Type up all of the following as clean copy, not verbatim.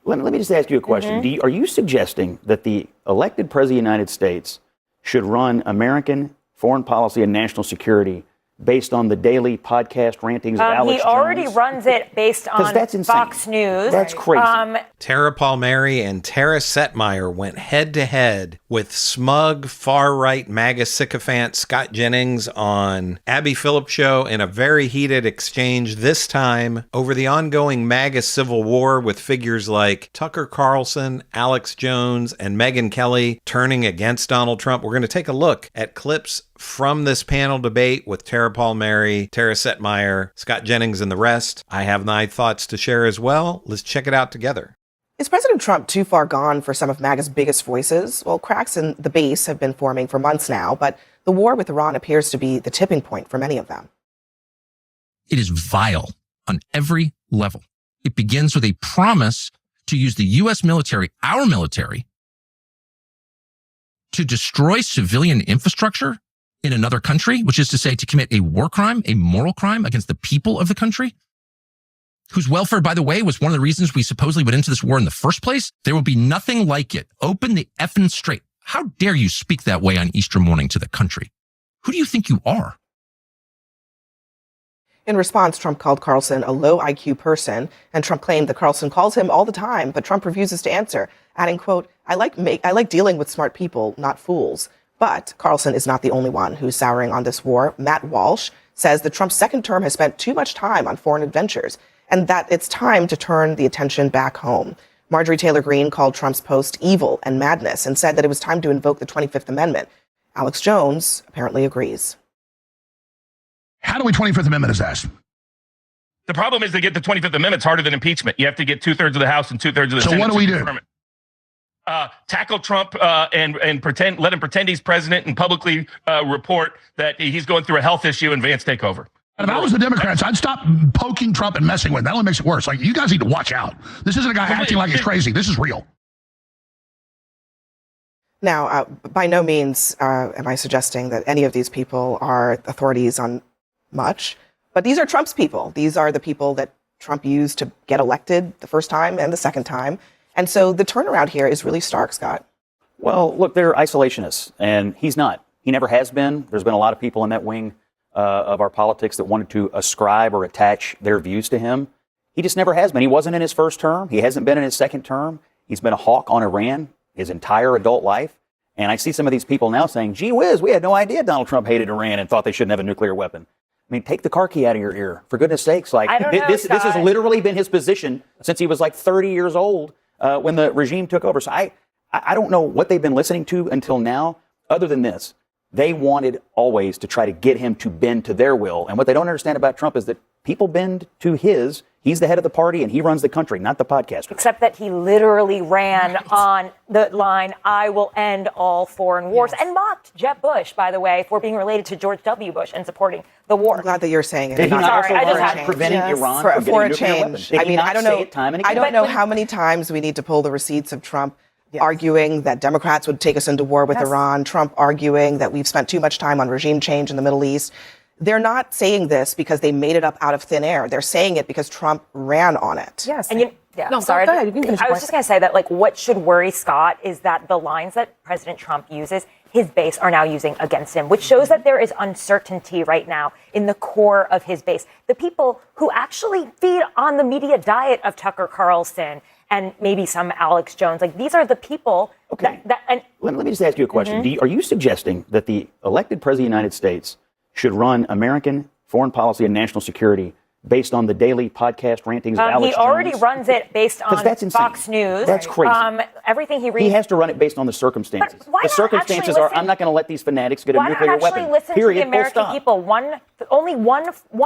Let me just ask you a question. Are you suggesting that the elected president of the United States should run American foreign policy and national security based on the daily podcast rantings of Alex Jones? He already runs it based on Fox News. That's crazy. Tara Palmieri and Tara Setmeyer went head-to-head with smug, far-right MAGA sycophant Scott Jennings on Abby Phillips' show in a very heated exchange, this time over the ongoing MAGA civil war with figures like Tucker Carlson, Alex Jones, and Megyn Kelly turning against Donald Trump. We're going to take a look at clips from this panel debate with Tara Palmieri, Tara Setmeyer, Scott Jennings, and the rest. I have my thoughts to share as well. Let's check it out together. Is President Trump too far gone for some of MAGA's biggest voices? Well, cracks in the base have been forming for months now, but the war with Iran appears to be the tipping point for many of them. It is vile on every level. It begins with a promise to use the U.S. military, our military, to destroy civilian infrastructure in another country, which is to say to commit a war crime, a moral crime against the people of the country, whose welfare, by the way, was one of the reasons we supposedly went into this war in the first place. There will be nothing like it. Open the effing straight. How dare you speak that way on Easter morning to the country? Who do you think you are? In response, Trump called Carlson a low IQ person, and Trump claimed that Carlson calls him all the time, but Trump refuses to answer, adding, quote, I like dealing with smart people, not fools. But Carlson is not the only one who's souring on this war. Matt Walsh says that Trump's second term has spent too much time on foreign adventures and that it's time to turn the attention back home. Marjorie Taylor Greene called Trump's post evil and madness and said that it was time to invoke the 25th Amendment. Alex Jones apparently agrees. How do we 25th Amendment is asked? The problem is to get the 25th Amendment. It's harder than impeachment. You have to get 2/3 of the House and 2/3 of the Senate. So what do we do? Tackle Trump and let him pretend he's president and publicly report that he's going through a health issue and Vance take over. And if I was the Democrats, I'd stop poking Trump and messing with him. That only makes it worse. Like, you guys need to watch out. This isn't a guy acting like he's crazy. This is real. Now, by no means am I suggesting that any of these people are authorities on much, but these are Trump's people. These are the people that Trump used to get elected the first time and the second time. And so the turnaround here is really stark, Scott. Well, look, they're isolationists, and he's not. He never has been. There's been a lot of people in that wing of our politics that wanted to ascribe or attach their views to him. He just never has been. He wasn't in his first term. He hasn't been in his second term. He's been a hawk on Iran his entire adult life. And I see some of these people now saying, gee whiz, we had no idea Donald Trump hated Iran and thought they shouldn't have a nuclear weapon. I mean, take the car key out of your ear. For goodness sakes. Like, this has literally been his position since he was like 30 years old when the regime took over. So I don't know what they've been listening to until now, other than this. They wanted always to try to get him to bend to their will. And what they don't understand about Trump is that people bend to his. He's the head of the party and he runs the country, not the podcaster. Except that he literally ran on the line, I will end all foreign wars, and mocked Jeb Bush, by the way, for being related to George W. Bush and supporting the war. I'm glad that you're saying it. Did he not Sorry, I just also had preventing Iran from getting a nuclear weapon? I mean, I don't know how many times we need to pull the receipts of Trump arguing that Democrats would take us into war with Iran, Trump arguing that we've spent too much time on regime change in the Middle East. They're not saying this because they made it up out of thin air. They're saying it because Trump ran on it. Yes. And sorry. Go ahead. I was just going to say that, like, what should worry Scott is that the lines that President Trump uses, his base are now using against him, which shows that there is uncertainty right now in the core of his base. The people who actually feed on the media diet of Tucker Carlson and maybe some Alex Jones, like, these are the people that let me just ask you a question. Are you suggesting that the elected president of the United States should run American foreign policy and national security based on the daily podcast rantings of Alex Jones? He already runs it based on Fox News. That's crazy. Everything he reads. He has to run it based on the circumstances. The circumstances are, I'm not going to let these fanatics get a nuclear weapon. Why not actually listen to the American people? Only one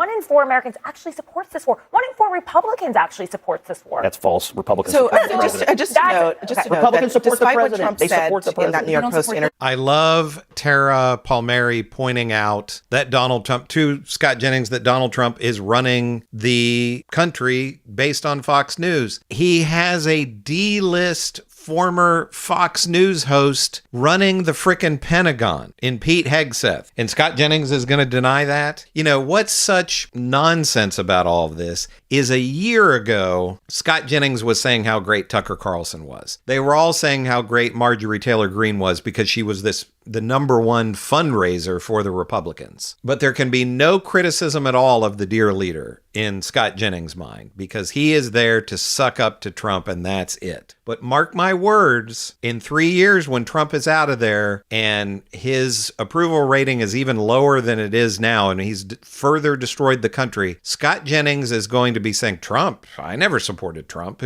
in four Americans actually supports this war. 1 in 4 Republicans actually supports this war. That's false. Republicans So support the president. just to note, Republicans support the despite what president. Trump They said support the president. in that New York Post interview. I love Tara Palmieri pointing out that Donald Trump, to Scott Jennings, that Donald Trump is running the country based on Fox News. He has a D-list former Fox News host running the frickin' Pentagon in Pete Hegseth. And Scott Jennings is going to deny that? You know, what's such nonsense about all of this is a year ago, Scott Jennings was saying how great Tucker Carlson was. They were all saying how great Marjorie Taylor Greene was because she was the number one fundraiser for the Republicans. But there can be no criticism at all of the dear leader in Scott Jennings' mind because he is there to suck up to Trump and that's it. But mark my words, in 3 years when Trump is out of there and his approval rating is even lower than it is now and he's further destroyed the country, Scott Jennings is going to be saying, Trump, I never supported Trump.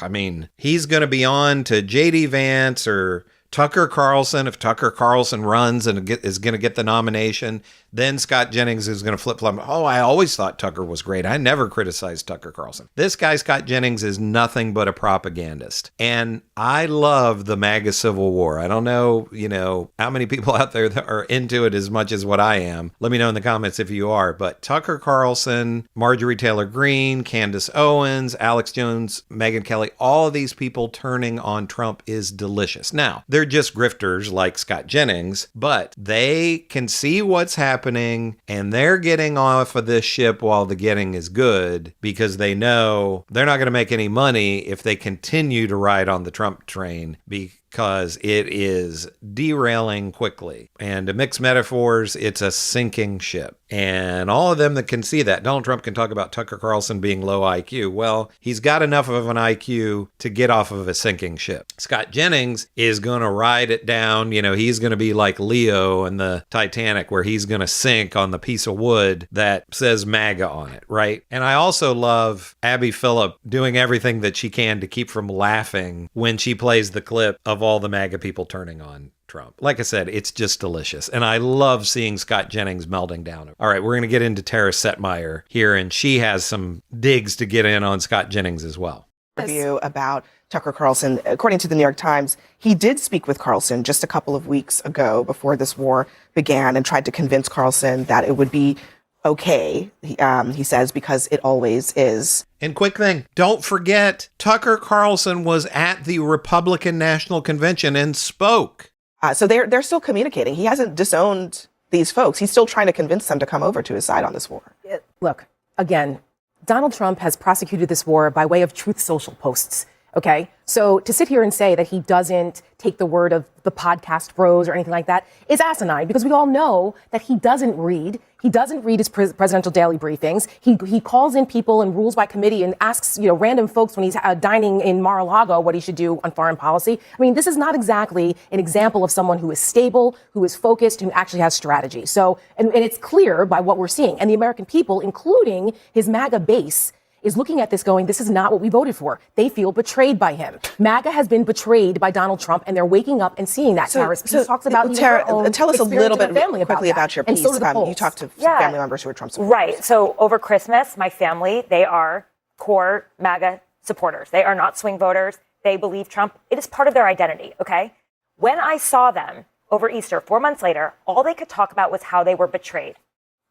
I mean, he's going to be on to J.D. Vance or Tucker Carlson, if Tucker Carlson runs and is going to get the nomination, then Scott Jennings is going to flip-flop. Oh, I always thought Tucker was great. I never criticized Tucker Carlson. This guy, Scott Jennings, is nothing but a propagandist. And I love the MAGA Civil War. I don't know, how many people out there that are into it as much as what I am. Let me know in the comments if you are. But Tucker Carlson, Marjorie Taylor Greene, Candace Owens, Alex Jones, Megyn Kelly, all of these people turning on Trump is delicious. Now, they're just grifters like Scott Jennings, but they can see what's happening and they're getting off of this ship while the getting is good because they know they're not going to make any money if they continue to ride on the Trump train because it is derailing quickly. And to mix metaphors, it's a sinking ship. And all of them that can see that, Donald Trump can talk about Tucker Carlson being low IQ. Well, he's got enough of an IQ to get off of a sinking ship. Scott Jennings is going to ride it down. He's going to be like Leo in the Titanic, where he's going to sink on the piece of wood that says MAGA on it, right? And I also love Abby Phillip doing everything that she can to keep from laughing when she plays the clip of all the MAGA people turning on Trump. Like I said, it's just delicious. And I love seeing Scott Jennings melting down. All right, we're going to get into Tara Setmeyer here, and she has some digs to get in on Scott Jennings as well. Review about Tucker Carlson. According to the New York Times, he did speak with Carlson just a couple of weeks ago before this war began and tried to convince Carlson that it would be okay, he says, because it always is. And quick thing, don't forget, Tucker Carlson was at the Republican National Convention and spoke. So they're still communicating. He hasn't disowned these folks. He's still trying to convince them to come over to his side on this war. Look, again, Donald Trump has prosecuted this war by way of Truth Social posts. Okay, so to sit here and say that he doesn't take the word of the podcast bros or anything like that is asinine, because we all know that he doesn't read. He doesn't read his presidential daily briefings. He calls in people and rules by committee and asks, random folks when he's dining in Mar-a-Lago what he should do on foreign policy. I mean, this is not exactly an example of someone who is stable, who is focused, who actually has strategy. So, and it's clear by what we're seeing. And the American people, including his MAGA base, is looking at this going, this is not what we voted for. They feel betrayed by him. MAGA has been betrayed by Donald Trump, and they're waking up and seeing that. Tara talks about Tara, tell us a little bit quickly about your piece. So you talked to family members who are Trump supporters. Right. So over Christmas, my family, they are core MAGA supporters. They are not swing voters. They believe Trump. It is part of their identity, okay? When I saw them over Easter, 4 months later, all they could talk about was how they were betrayed.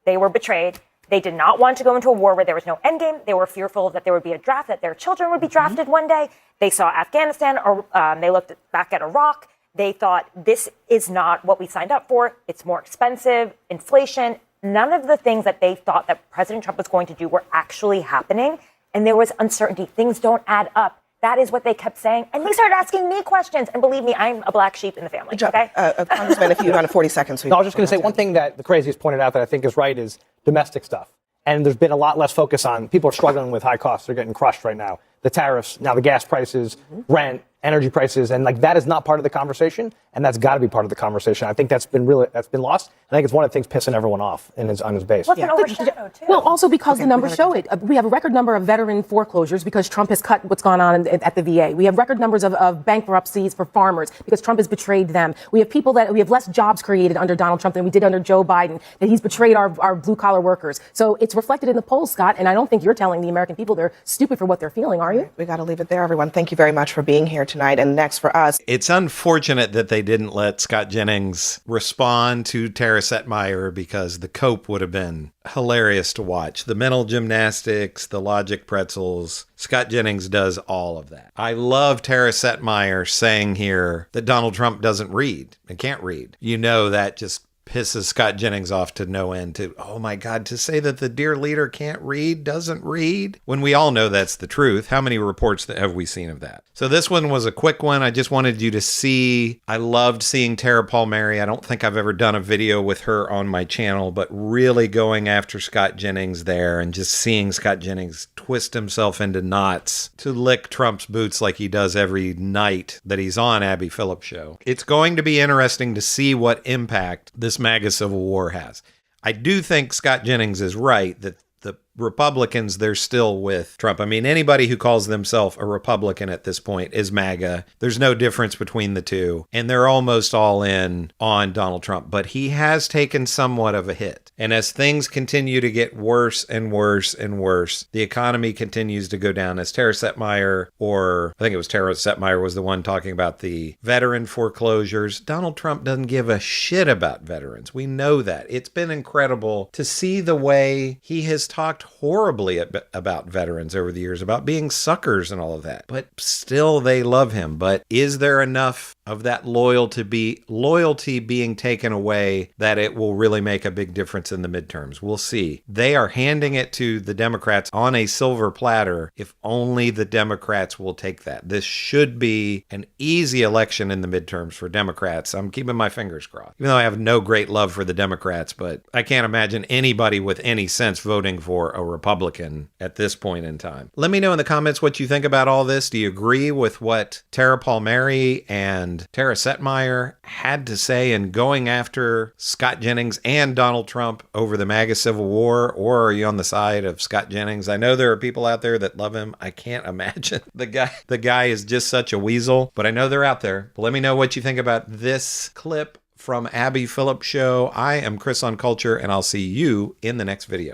They were betrayed. They did not want to go into a war where there was no endgame. They were fearful that there would be a draft, that their children would be drafted one day. They saw Afghanistan, or they looked back at Iraq. They thought, this is not what we signed up for. It's more expensive, inflation. None of the things that they thought that President Trump was going to do were actually happening. And there was uncertainty. Things don't add up. That is what they kept saying. And they started asking me questions. And believe me, I'm a black sheep in the family. Okay? Congressman, if you have 40 seconds. I was just going to say one thing that the craziest pointed out that I think is right is domestic stuff. And there's been a lot less focus on people are struggling with high costs. They're getting crushed right now. The tariffs, now the gas prices, rent, energy prices, and that is not part of the conversation, and that's got to be part of the conversation. I think that's been lost. I think it's one of the things pissing everyone off on his base. Well, it's been overshadowed, too. Well, also because the numbers show it. We have a record number of veteran foreclosures because Trump has cut what's gone on at the VA. We have record numbers of bankruptcies for farmers because Trump has betrayed them. We have less jobs created under Donald Trump than we did under Joe Biden, that he's betrayed our blue-collar workers. So it's reflected in the polls, Scott, and I don't think you're telling the American people they're stupid for what they're feeling, are you? We got to leave it there, everyone. Thank you very much for being here tonight. And next for us, It's unfortunate that they didn't let Scott Jennings respond to Tara Setmeyer because the cope would have been hilarious to watch. The mental gymnastics, the logic pretzels. Scott Jennings does all of that. I love Tara Setmeyer saying here that Donald Trump doesn't read and can't read. You know, that just pisses Scott Jennings off to no end. To, oh my God, to say that the dear leader can't read, doesn't read, when we all know that's the truth. How many reports have we seen of that? So this one was a quick one. I just wanted you to see. I loved seeing Tara Palmieri. I don't think I've ever done a video with her on my channel, but really going after Scott Jennings there and just seeing Scott Jennings twist himself into knots to lick Trump's boots like he does every night that he's on Abby Phillips' show. It's going to be interesting to see what impact this MAGA Civil War has. I do think Scott Jennings is right that the Republicans, they're still with Trump. I mean, anybody who calls themselves a Republican at this point is MAGA. There's no difference between the two. And they're almost all in on Donald Trump. But he has taken somewhat of a hit. And as things continue to get worse and worse and worse, the economy continues to go down. As Tara Setmeyer, or I think it was Tara Setmeyer was the one talking about the veteran foreclosures. Donald Trump doesn't give a shit about veterans. We know that. It's been incredible to see the way he has talked horribly about veterans over the years, about being suckers and all of that. But still, they love him. But is there enough of that loyalty being taken away that it will really make a big difference in the midterms? We'll see. They are handing it to the Democrats on a silver platter if only the Democrats will take that. This should be an easy election in the midterms for Democrats. I'm keeping my fingers crossed. Even though I have no great love for the Democrats, but I can't imagine anybody with any sense voting for a Republican at this point in time. Let me know in the comments what you think about all this. Do you agree with what Tara Palmieri and Tara Setmeyer had to say in going after Scott Jennings and Donald Trump over the MAGA Civil War, or are you on the side of Scott Jennings? I know there are people out there that love him. I can't imagine. The guy is just such a weasel, but I know they're out there. But let me know what you think about this clip from Abby Phillips' show. I am Chris on Culture, and I'll see you in the next video.